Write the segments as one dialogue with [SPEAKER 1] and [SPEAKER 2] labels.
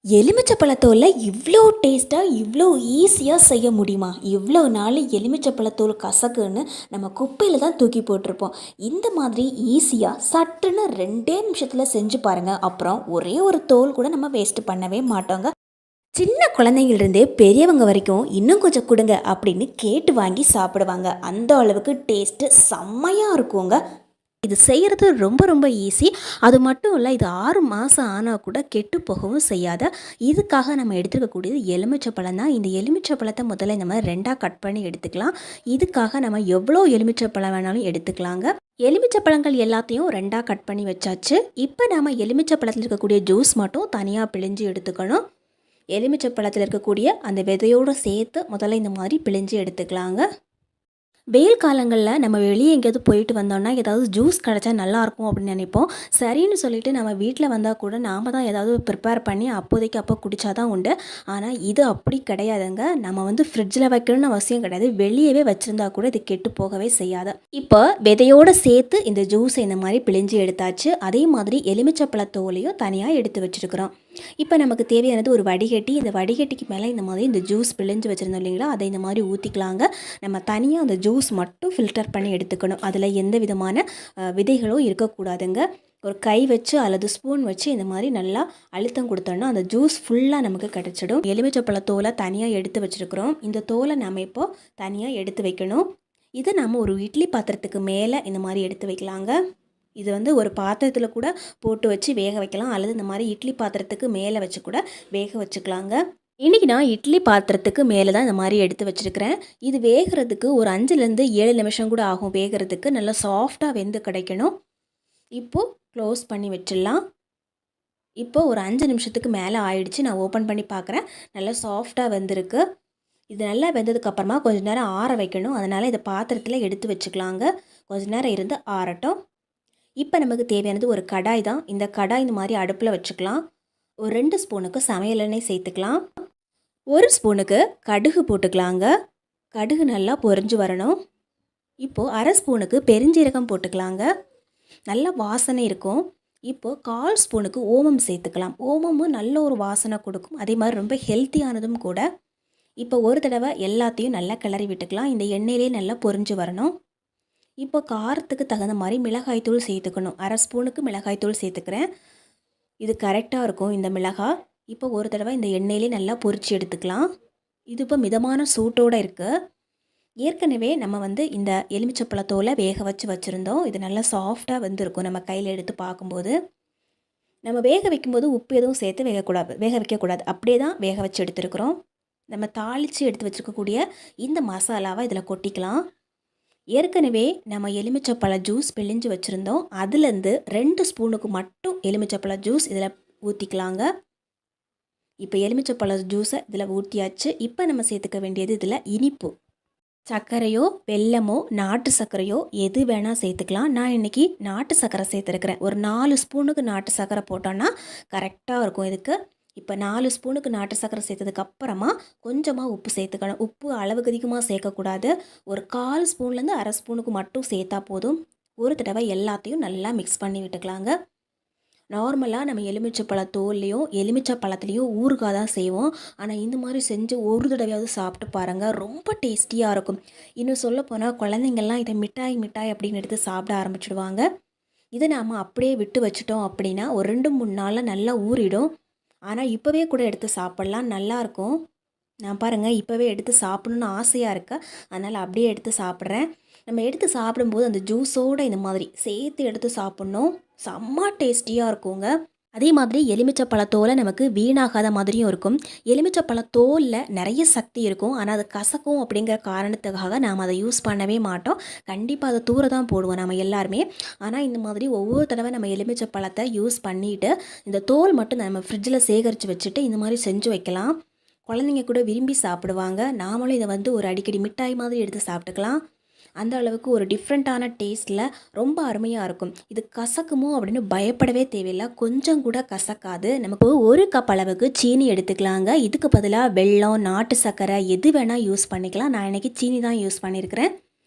[SPEAKER 1] எலுமிச்சை பழத்தோலை இவ்வளோ டேஸ்ட்டாக இவ்வளோ ஈஸியாக செய்ய முடியுமா? இவ்வளோ நாள் எலுமிச்சை பழத்தோல் கசக்குன்னு நம்ம குப்பையில் தான் தூக்கி போட்டிருப்போம். இந்த மாதிரி ஈஸியாக சட்டுன்னு 2 நிமிஷத்தில் செஞ்சு பாருங்கள். அப்புறம் ஒரே ஒரு தோல் கூட நம்ம வேஸ்ட் பண்ணவே மாட்டோங்க. சின்ன குழந்தைங்கள்ருந்தே பெரியவங்க வரைக்கும் இன்னும் கொஞ்சம் கொடுங்க அப்படின்னு கேட்டு வாங்கி சாப்பிடுவாங்க. அந்த அளவுக்கு டேஸ்ட்டு செம்மையாக இருக்குங்க. இது செய்கிறது ரொம்ப ரொம்ப ஈஸி. அது மட்டும் இல்லை, இது 6 மாதம் ஆனால் கூட கெட்டு போகவும் செய்யாத. இதுக்காக நம்ம எடுத்துக்கக்கூடியது எலுமிச்சை பழம் தான். இந்த எலுமிச்சை பழத்தை முதல்ல இந்த மாதிரி 2ஆக கட் பண்ணி எடுத்துக்கலாம். இதுக்காக நம்ம எவ்வளோ எலுமிச்சை பழம் வேணாலும் எடுத்துக்கலாங்க. எலுமிச்சை பழங்கள் எல்லாத்தையும் 2ஆக கட் பண்ணி வச்சாச்சு. இப்போ நம்ம எலுமிச்சை பழத்தில் இருக்கக்கூடிய ஜூஸ் மட்டும் தனியாக பிழிஞ்சு எடுத்துக்கணும். எலுமிச்சை பழத்தில் இருக்கக்கூடிய அந்த விதையோடு சேர்த்து முதல்ல இந்த மாதிரி பிழிஞ்சு எடுத்துக்கலாங்க. வெயில் காலங்களில் நம்ம வெளியே எங்கேயாவது போயிட்டு வந்தோம்னா ஏதாவது ஜூஸ் கிடச்சா நல்லாயிருக்கும் அப்படின்னு நினைப்போம். சரின்னு சொல்லிட்டு நம்ம வீட்டில் வந்தால் கூட நாம் தான் ஏதாவது ப்ரிப்பேர் பண்ணி அப்போதைக்கு அப்போ குடித்தா தான் உண்டு. ஆனால் இது அப்படி கிடையாதுங்க. நம்ம ஃப்ரிட்ஜில் வைக்கணும்னு அவசியம் கிடையாது. வெளியவே வச்சுருந்தா கூட இது கெட்டு போகவே செய்யாது. இப்போ விதையோடு சேர்த்து இந்த ஜூஸை இந்த மாதிரி பிழிஞ்சு எடுத்தாச்சு. அதே மாதிரி எலுமிச்சப்பழத்தோலையும் தனியாக எடுத்து வச்சுருக்குறோம். இப்போ நமக்கு தேவையானது ஒரு வடிகட்டி. இந்த வடிகட்டிக்கு மேலே இந்த மாதிரி இந்த ஜூஸ் பிழிஞ்சு வச்சுருந்தோம் இல்லைங்களா, அதை இந்த மாதிரி ஊற்றிக்கலாங்க. நம்ம தனியாக அந்த ஜூஸ் மட்டும் ஃபில்டர் பண்ணி எடுத்துக்கணும். அதில் எந்த விதமான விதைகளும் இருக்கக்கூடாதுங்க. ஒரு கை வச்சு அல்லது ஸ்பூன் வச்சு இந்த மாதிரி நல்லா அழுத்தம் கொடுத்தோன்னா அந்த ஜூஸ் ஃபுல்லாக நமக்கு கிடச்சிடும். எலுமிச்சப்பழ தோலை தனியாக எடுத்து வச்சுருக்குறோம். இந்த தோலை நம்ம இப்போது தனியாக எடுத்து வைக்கணும். இதை நம்ம ஒரு இட்லி பாத்திரத்துக்கு மேலே இந்த மாதிரி எடுத்து வைக்கலாங்க. இது ஒரு பாத்திரத்தில் கூட போட்டு வச்சு வேக வைக்கலாம், அல்லது இந்த மாதிரி இட்லி பாத்திரத்துக்கு மேலே வச்சு கூட வேக வச்சுக்கலாங்க. இன்றைக்கி நான் இட்லி பாத்திரத்துக்கு மேலே தான் இந்த மாதிரி எடுத்து வச்சுருக்கிறேன். இது வேகிறதுக்கு ஒரு 5லேருந்து 7 நிமிஷம் கூட ஆகும். வேகிறதுக்கு நல்லா சாஃப்டாக வெந்து கிடைக்கணும். இப்போது க்ளோஸ் பண்ணி வச்சிடலாம். இப்போது ஒரு 5 நிமிஷத்துக்கு மேலே ஆயிடுச்சு. நான் ஓப்பன் பண்ணி பார்க்குறேன். நல்லா சாஃப்டாக வெந்திருக்கு. இது நல்லா வெந்ததுக்கப்புறமா கொஞ்சம் நேரம் ஆற வைக்கணும். அதனால் இதை பாத்திரத்தில் எடுத்து வச்சுக்கலாங்க. கொஞ்சம் நேரம் இருந்து ஆறட்டும். இப்போ நமக்கு தேவையானது ஒரு கடாய் தான். இந்த கடாய் இந்த மாதிரி அடுப்பில் வச்சுக்கலாம். ஒரு 2 ஸ்பூனுக்கு சமையல் எண்ணெய் சேர்த்துக்கலாம். 1 ஸ்பூனுக்கு கடுகு போட்டுக்கலாங்க. கடுகு நல்லா பொரிஞ்சு வரணும். இப்போது 1/2 ஸ்பூனுக்கு பெருஞ்சீரகம் போட்டுக்கலாங்க. நல்ல வாசனை இருக்கும். இப்போது 1/4 ஸ்பூனுக்கு ஓமம் சேர்த்துக்கலாம். ஓமமும் நல்ல ஒரு வாசனை கொடுக்கும். அதே மாதிரி ரொம்ப ஹெல்த்தியானதும் கூட. இப்போ ஒரு தடவை எல்லாத்தையும் நல்லா கிளறி விட்டுக்கலாம். இந்த எண்ணெயிலே நல்லா பொரிஞ்சு வரணும். இப்போ காரத்துக்கு தகுந்த மாதிரி மிளகாய்த்தூள் சேர்த்துக்கணும். 1/2 ஸ்பூனுக்கு மிளகாய்த்தூள் சேர்த்துக்கிறேன். இது கரெக்டாக இருக்கும் இந்த மிளகாய். இப்போ ஒரு தடவை இந்த எண்ணெயிலே நல்லா பொரிச்சு எடுத்துக்கலாம். இது இப்போ மிதமான சூட்டோடு இருக்குது. ஏற்கனவே நம்ம இந்த எலுமிச்சப்பழத்தோலை வேக வச்சுருந்தோம். இது நல்லா சாஃப்டாக வெந்திருக்கும். நம்ம கையில் எடுத்து பார்க்கும்போது நம்ம வேக வைக்கும்போது உப்பு எதுவும் சேர்த்து வேக வைக்கக்கூடாது. அப்படியே தான் வேக வச்சு எடுத்துருக்குறோம். நம்ம தாளித்து எடுத்து வச்சுருக்கக்கூடிய இந்த மசாலாவை இதில் கொட்டிக்கலாம். ஏற்கனவே நம்ம எலுமிச்சப்பழ ஜூஸ் பிழிஞ்சு வச்சுருந்தோம். அதுலேருந்து 2 ஸ்பூனுக்கு மட்டும் எலுமிச்சப்பழ ஜூஸ் இதில் ஊற்றிக்கலாங்க. இப்போ எலுமிச்சப்பழ ஜூஸை இதில் ஊற்றியாச்சு. இப்போ நம்ம சேர்த்துக்க வேண்டியது இதில் இனிப்பு. சர்க்கரையோ வெல்லமோ நாட்டு சர்க்கரையோ எது வேணால் சேர்த்துக்கலாம். நான் இன்றைக்கி நாட்டு சர்க்கரை சேர்த்துருக்கிறேன். ஒரு 4 ஸ்பூனுக்கு நாட்டு சர்க்கரை போட்டோன்னா கரெக்டாக இருக்கும் இதுக்கு. இப்போ 4 ஸ்பூனுக்கு நாட்டு சர்க்கரை சேர்த்ததுக்கப்புறமா கொஞ்சமாக உப்பு சேர்த்துக்கணும். உப்பு அளவுக்கு அதிகமாக சேர்க்கக்கூடாது. ஒரு 1/4 ஸ்பூன்லேருந்து 1/2 ஸ்பூனுக்கு மட்டும் சேர்த்தா போதும். ஒரு தடவை எல்லாத்தையும் நல்லா மிக்ஸ் பண்ணி விட்டுக்கலாங்க. நார்மலாக நம்ம எலுமிச்சப்பழ தோல்லையும் எலுமிச்சை பழத்துலேயும் ஊறுகாய் தான் செய்வோம். ஆனால் இந்த மாதிரி செஞ்சு ஒரு தடவையாவது சாப்பிட்டு பாருங்கள். ரொம்ப டேஸ்டியாக இருக்கும். இன்னும் சொல்லப்போனால் குழந்தைங்கள்லாம் இதை மிட்டாய் அப்படின்னு எடுத்து சாப்பிட ஆரம்பிச்சிடுவாங்க. இதை நாம் அப்படியே விட்டு வச்சிட்டோம் அப்படின்னா ஒரு 2-3 நாளில் நல்லா ஊறிடும். ஆனால் இப்போவே கூட எடுத்து சாப்பிட்லாம், நல்லாயிருக்கும். நான் பாருங்கள் இப்போவே எடுத்து சாப்பிட்ணுன்னு ஆசையாக இருக்குது. அதனால் அப்படியே எடுத்து சாப்பிட்றேன். நம்ம எடுத்து சாப்பிடும்போது அந்த ஜூஸோடு இந்த மாதிரி சேர்த்து எடுத்து சாப்பிட்ணும். செம்ம டேஸ்டியாக இருக்குங்க. அதே மாதிரி எலுமிச்சப்பழத்தோலை நமக்கு வீணாகாத மாதிரியும் இருக்கும். எலுமிச்சப்பழத்தோலில் நிறைய சக்தி இருக்கும். ஆனால் அது கசக்கும் அப்படிங்கிற காரணத்துக்காக நாம் அதை யூஸ் பண்ணவே மாட்டோம். கண்டிப்பாக அதை தூர தான் போடுவோம் நம்ம எல்லாருமே. ஆனால் இந்த மாதிரி ஒவ்வொரு தடவை நம்ம எலுமிச்சப்பழத்தை யூஸ் பண்ணிவிட்டு இந்த தோல் மட்டும் நம்ம ஃப்ரிட்ஜில் சேகரித்து வச்சுட்டு இந்த மாதிரி செஞ்சு வைக்கலாம். குழந்தைங்க கூட விரும்பி சாப்பிடுவாங்க. நாமளும் இதை ஒரு அடிக்கடி மிட்டாய் மாதிரி எடுத்து சாப்பிட்டுக்கலாம். அந்த அளவுக்கு ஒரு டிஃப்ரெண்ட்டான டேஸ்ட்டில் ரொம்ப அருமையாக இருக்கும். இது கசக்குமோ அப்படின்னு பயப்படவே தேவையில்லை. கொஞ்சம் கூட கசக்காது. நமக்கு 1 கப் அளவுக்கு சீனி எடுத்துக்கலாங்க. இதுக்கு பதிலாக வெல்லம், நாட்டு சர்க்கரை எது வேணால் யூஸ் பண்ணிக்கலாம். நான் இன்றைக்கி சீனி தான் யூஸ் பண்ணியிருக்கிறேன்.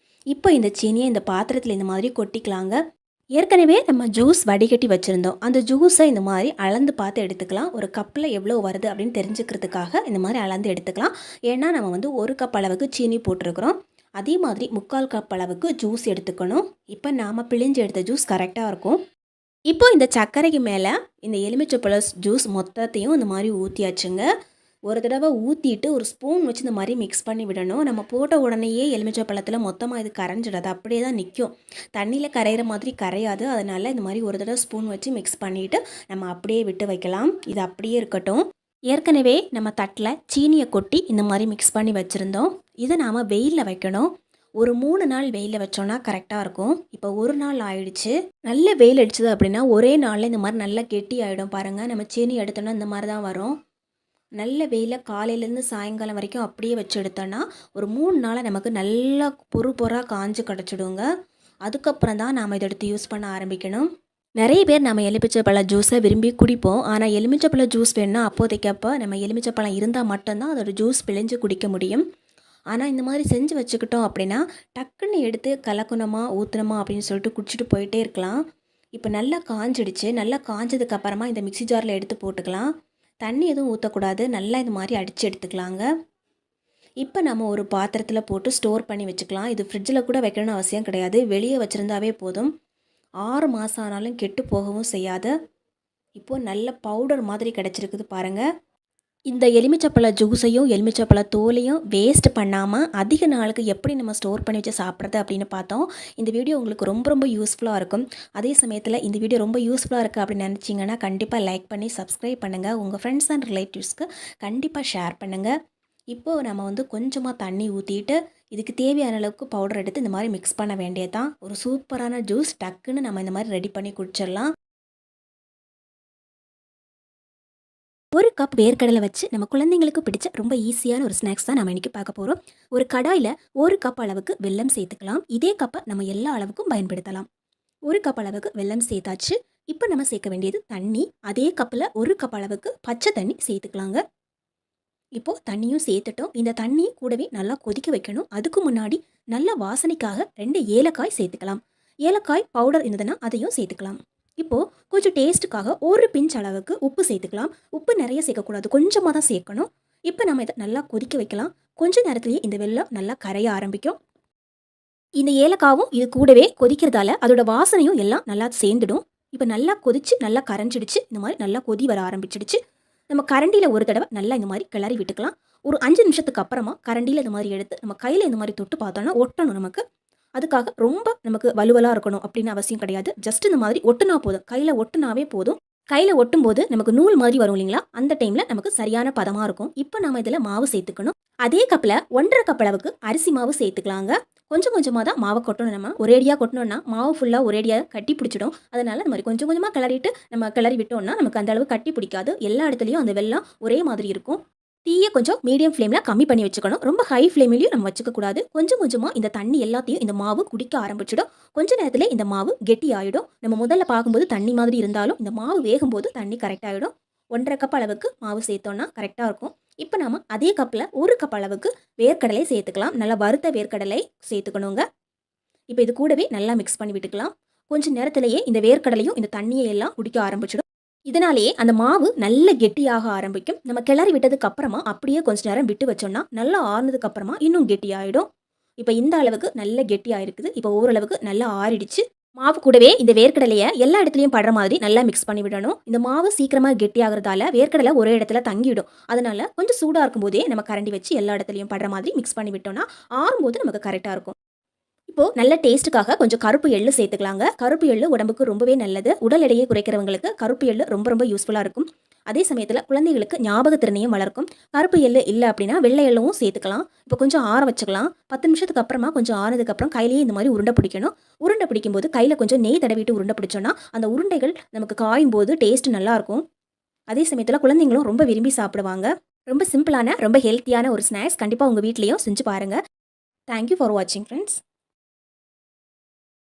[SPEAKER 1] இப்போ இந்த சீனியை இந்த பாத்திரத்தில் இந்த மாதிரி கொட்டிக்கலாங்க. ஏற்கனவே நம்ம ஜூஸ் வடிகட்டி வச்சுருந்தோம். அந்த ஜூஸை இந்த மாதிரி அளந்து பார்த்து எடுத்துக்கலாம். ஒரு கப்பில் எவ்வளோ வருது அப்படின்னு தெரிஞ்சுக்கிறதுக்காக இந்த மாதிரி அளந்து எடுத்துக்கலாம். ஏன்னா நம்ம வந்து 1 கப் அளவுக்கு சீனி போட்டிருக்கிறோம். அதே மாதிரி 3/4 கப் அளவுக்கு ஜூஸ் எடுத்துக்கணும். இப்போ நாம் பிழிஞ்சு எடுத்த ஜூஸ் கரெக்டாக இருக்கும். இப்போ இந்த சர்க்கரைக்கு மேலே இந்த எலுமிச்சைப்பழ ஜூஸ் மொத்தத்தையும் இந்த மாதிரி ஊற்றியாச்சுங்க. ஒரு தடவை ஊற்றிட்டு ஒரு ஸ்பூன் வச்சு இந்த மாதிரி மிக்ஸ் பண்ணி விடணும். நம்ம போட்ட உடனேயே எலுமிச்சை பழத்தில் மொத்தமாக இது கரைஞ்சிடாது, அப்படியே தான் நிற்கும். தண்ணியில் கரையிற மாதிரி கரையாது. அதனால் இந்த மாதிரி ஒரு தடவை ஸ்பூன் வச்சு மிக்ஸ் பண்ணிவிட்டு நம்ம அப்படியே விட்டு வைக்கலாம். இது அப்படியே இருக்கட்டும். ஏற்கனவே நம்ம தட்டில் சீனியை கொட்டி இந்த மாதிரி மிக்ஸ் பண்ணி வச்சுருந்தோம். இதை நாம் வெயிலில் வைக்கணும். ஒரு 3 நாள் வெயிலில் வச்சோன்னா கரெக்டாக இருக்கும். இப்போ 1 நாள் ஆயிடுச்சு. நல்ல வெயில் அடிச்சது அப்படின்னா ஒரே நாளில் இந்த மாதிரி நல்லா கெட்டி ஆகிடும். பாருங்கள், நம்ம சீனி எடுத்தோன்னா இந்த மாதிரி தான் வரும். நல்ல வெயிலில் காலையிலேருந்து சாயங்காலம் வரைக்கும் அப்படியே வச்சு எடுத்தோன்னா ஒரு 3 நாளாக நமக்கு நல்லா பொறாக காஞ்சு கிடச்சிடுங்க. அதுக்கப்புறம் தான் நாம் இதை எடுத்து யூஸ் பண்ண ஆரம்பிக்கணும். நிறைய பேர் நம்ம எலுமிச்சைப்பழ ஜூஸை விரும்பி குடிப்போம். ஆனால் எலுமிச்சைப்பழ ஜூஸ் வேணுன்னா அப்போதைக்கப்போ நம்ம எலுமிச்சைப்பழம் இருந்தால் மட்டும்தான் அதோட ஜூஸ் பிழிஞ்சு குடிக்க முடியும். ஆனால் இந்த மாதிரி செஞ்சு வச்சுக்கிட்டோம் அப்படின்னா டக்குன்னு எடுத்து கலக்கணுமா ஊற்றணுமா அப்படின்னு சொல்லிட்டு குடிச்சிட்டு போயிட்டே இருக்கலாம். இப்போ நல்லா காஞ்சிடுச்சு. நல்லா காஞ்சதுக்கப்புறமா இந்த மிக்ஸி ஜாரில் எடுத்து போட்டுக்கலாம். தண்ணி எதுவும் ஊற்றக்கூடாது. நல்லா இது மாதிரி அடித்து எடுத்துக்கலாங்க. இப்போ நம்ம ஒரு பாத்திரத்தில் போட்டு ஸ்டோர் பண்ணி வச்சுக்கலாம். இது ஃப்ரிட்ஜில் கூட வைக்கணும்னு அவசியம் கிடையாது. வெளியே வச்சுருந்தாவே போதும். 6 மாதம் ஆனாலும் கெட்டு போகவும் செய்யாது. இப்போது நல்ல பவுடர் மாதிரி கிடச்சிருக்குது பாருங்கள். இந்த எலுமிச்சப்பழ ஜூஸையும் எலுமிச்சப்பழ தோலையும் வேஸ்ட் பண்ணாமல் அதிக நாளுக்கு எப்படி நம்ம ஸ்டோர் பண்ணி வச்சு சாப்பிட்றது அப்படின்னு பார்த்தோம். இந்த வீடியோ உங்களுக்கு ரொம்ப யூஸ்ஃபுல்லாக இருக்கும். அதே சமயத்தில் இந்த வீடியோ ரொம்ப யூஸ்ஃபுல்லாக இருக்குது அப்படின்னு நினச்சிங்கன்னா கண்டிப்பாக லைக் பண்ணி சப்ஸ்கிரைப் பண்ணுங்கள். உங்கள் ஃப்ரெண்ட்ஸ் அண்ட் ரிலேட்டிவ்ஸ்க்கு கண்டிப்பாக ஷேர் பண்ணுங்கள். இப்போது நம்ம வந்து கொஞ்சமாக தண்ணி ஊற்றிட்டு இதுக்கு தேவையான அளவுக்கு பவுடர் எடுத்து இந்த மாதிரி மிக்ஸ் பண்ண வேண்டியதான். ஒரு சூப்பரான ஜூஸ் டக்குன்னு நம்ம இந்த மாதிரி ரெடி பண்ணி குடிச்சிடலாம். 1 கப் வேர்க்கடலை வச்சு நம்ம குழந்தைங்களுக்கு பிடிச்ச ரொம்ப ஈஸியான ஒரு ஸ்நாக்ஸ் தான் நம்ம இன்றைக்கி பார்க்க போகிறோம். ஒரு கடாயில் 1 கப் அளவுக்கு வெல்லம் சேர்த்துக்கலாம். இதே கப்பை நம்ம எல்லா அளவுக்கும் பயன்படுத்தலாம். 1 கப் அளவுக்கு வெல்லம் சேர்த்தாச்சு. இப்போ நம்ம சேர்க்க வேண்டியது தண்ணி. அதே கப்பில் 1 கப் அளவுக்கு பச்சை தண்ணி சேர்த்துக்கலாங்க. இப்போது தண்ணியும் சேர்த்துட்டோம். இந்த தண்ணி கூடவே நல்லா கொதிக்க வைக்கணும். அதுக்கு முன்னாடி நல்ல வாசனைக்காக 2 ஏலக்காய் சேர்த்துக்கலாம். ஏலக்காய் பவுடர் இருந்ததுன்னா அதையும் சேர்த்துக்கலாம். இப்போது கொஞ்சம் டேஸ்ட்டுக்காக ஒரு பிஞ்ச் அளவுக்கு உப்பு சேர்த்துக்கலாம். உப்பு நிறைய சேர்க்கக்கூடாது, கொஞ்சமாக தான் சேர்க்கணும். இப்போ நம்ம இதை நல்லா கொதிக்க வைக்கலாம். கொஞ்சம் நேரத்துலேயே இந்த வெல்லம் நல்லா கரைய ஆரம்பிக்கும். இந்த ஏலக்காவும் இது கூடவே கொதிக்கிறதால அதோட வாசனையும் எல்லாம் நல்லா சேர்ந்துடும். இப்போ நல்லா கொதிச்சு நல்லா கரைஞ்சிடுச்சு. இந்த மாதிரி நல்லா கொதி வர ஆரம்பிச்சிடுச்சு. நம்ம கரண்டியில் ஒரு தடவை நல்லா இந்த மாதிரி கிளறி விட்டுக்கலாம். ஒரு 5 நிமிஷத்துக்கு அப்புறமா கரண்டியில் இந்த மாதிரி எடுத்து நம்ம கையில் இந்த மாதிரி தொட்டு பார்த்தோன்னா ஒட்டணும் நமக்கு. அதுக்காக ரொம்ப நமக்கு வலுவலாக இருக்கணும் அப்படின்னு அவசியம் கிடையாது. ஜஸ்ட் இந்த மாதிரி ஒட்டுனா போதும். கையில் ஒட்டுனாவே போதும். கையில் ஒட்டும் போது நமக்கு நூல் மாதிரி வரும் இல்லைங்களா, அந்த டைமில் நமக்கு சரியான பதமாக இருக்கும். இப்போ நம்ம இதில் மாவு சேர்த்துக்கணும். அதே கப்பில் 1.5 கப் அளவுக்கு அரிசி மாவு சேர்த்துக்கலாங்க. கொஞ்சம் கொஞ்சமாக தான் மாவை கொட்டணும். நம்ம ஒரேடியாக கொட்டினோன்னா மாவு ஃபுல்லாக ஒரேடியாக கட்டி பிடிச்சிடும். அதனால் இந்த மாதிரி கொஞ்சம் கொஞ்சமாக கிளறிட்டு நம்ம கிளறி விட்டோம்னா நமக்கு அந்த அளவு கட்டி பிடிக்காது. எல்லா இடத்துலையும் அந்த வெல்லம் ஒரே மாதிரி இருக்கும். தீயை கொஞ்சம் மீடியம் ஃப்ளேமில் கம்மி பண்ணி வச்சுக்கணும். ரொம்ப ஹை ஃப்ளேம்லையும் நம்ம வச்சுக்கக்கூடாது. கொஞ்சம் கொஞ்சமாக இந்த தண்ணி எல்லாத்தையும் இந்த மாவு குடிக்க ஆரம்பிச்சிடும். கொஞ்ச நேரத்தில் இந்த மாவு கெட்டி ஆகிடும். நம்ம முதல்ல பார்க்கும்போது தண்ணி மாதிரி இருந்தாலும் இந்த மாவு வேகும்போது தண்ணி கரெக்டாகிடும். 1.5 கப் அளவுக்கு மாவு சேர்த்தோன்னா கரெக்டாக இருக்கும். இப்போ நம்ம அதே கப்பில் 1 கப் அளவுக்கு வேர்க்கடலை சேர்த்துக்கலாம். நல்லா வறுத்த வேர்க்கடலை சேர்த்துக்கணுங்க. இப்போ இது கூடவே நல்லா மிக்ஸ் பண்ணி விட்டுக்கலாம். கொஞ்சம் நேரத்திலேயே இந்த வேர்க்கடலையும் இந்த தண்ணியை எல்லாம் குடிக்க ஆரம்பிச்சிடும். இதனாலேயே அந்த மாவு நல்ல கெட்டியாக ஆரம்பிக்கும். நம்ம கிளறி விட்டதுக்கு அப்புறமா அப்படியே கொஞ்ச நேரம் விட்டு வச்சோம்னா நல்லா ஆறுனதுக்கு அப்புறமா இன்னும் கெட்டியாயிடும். இப்போ இந்த அளவுக்கு நல்ல கெட்டியாயிருக்குது. இப்போ ஓரளவுக்கு நல்லா ஆறிடுச்சு. மாவு கூடவே இந்த வேர்க்கடலையை எல்லா இடத்துலையும் படுற மாதிரி நல்லா மிக்ஸ் பண்ணி விடணும். இந்த மாவு சீக்கிரமாக கெட்டியாகிறதால வேர்க்கடலை ஒரே இடத்துல தங்கிடும். அதனால கொஞ்சம் சூடாக இருக்கும் போதே நம்ம கரண்டி வச்சு எல்லா இடத்துலையும் படுற மாதிரி மிக்ஸ் பண்ணி விட்டோம்னா ஆறும்போது நமக்கு கரெக்டாக இருக்கும். இப்போது நல்ல டேஸ்ட்டுக்காக கொஞ்சம் கருப்பு எள்ளு சேர்த்துக்கலாங்க. கருப்பு எள்ளு உடம்புக்கு ரொம்பவே நல்லது. உடல் எடையை குறைக்கிறவங்களுக்கு கருப்பு எள்ளு ரொம்ப யூஸ்ஃபுல்லாக இருக்கும். அதே சமயத்தில் குழந்தைகளுக்கு ஞாபகத்திறனையும் வளர்க்கும். கருப்பு எள்ளு இல்லை அப்படின்னா வெள்ளை எள்ளும் சேர்த்துக்கலாம். இப்போ கொஞ்சம் ஆற வச்சுக்கலாம். 10 நிமிஷத்துக்கு அப்புறமா கொஞ்சம் ஆனதுக்கப்புறம் கையிலேயே இந்த மாதிரி உருண்டை பிடிக்கணும். உருண்டை பிடிக்கும்போது கையில் கொஞ்சம் நெய் தடவிட்டு உருண்டை பிடிச்சோன்னா அந்த உருண்டைகள் நமக்கு காயும் போது டேஸ்ட் நல்லாயிருக்கும். அதே சமயத்தில் குழந்தைங்களும் ரொம்ப விரும்பி சாப்பிடுவாங்க. ரொம்ப சிம்பிளான ரொம்ப ஹெல்த்தியான ஒரு ஸ்நாக்ஸ் கண்டிப்பாக உங்கள் வீட்லேயும் செஞ்சு பாருங்கள். தேங்க்யூ ஃபார் வாட்சிங் ஃப்ரெண்ட்ஸ்.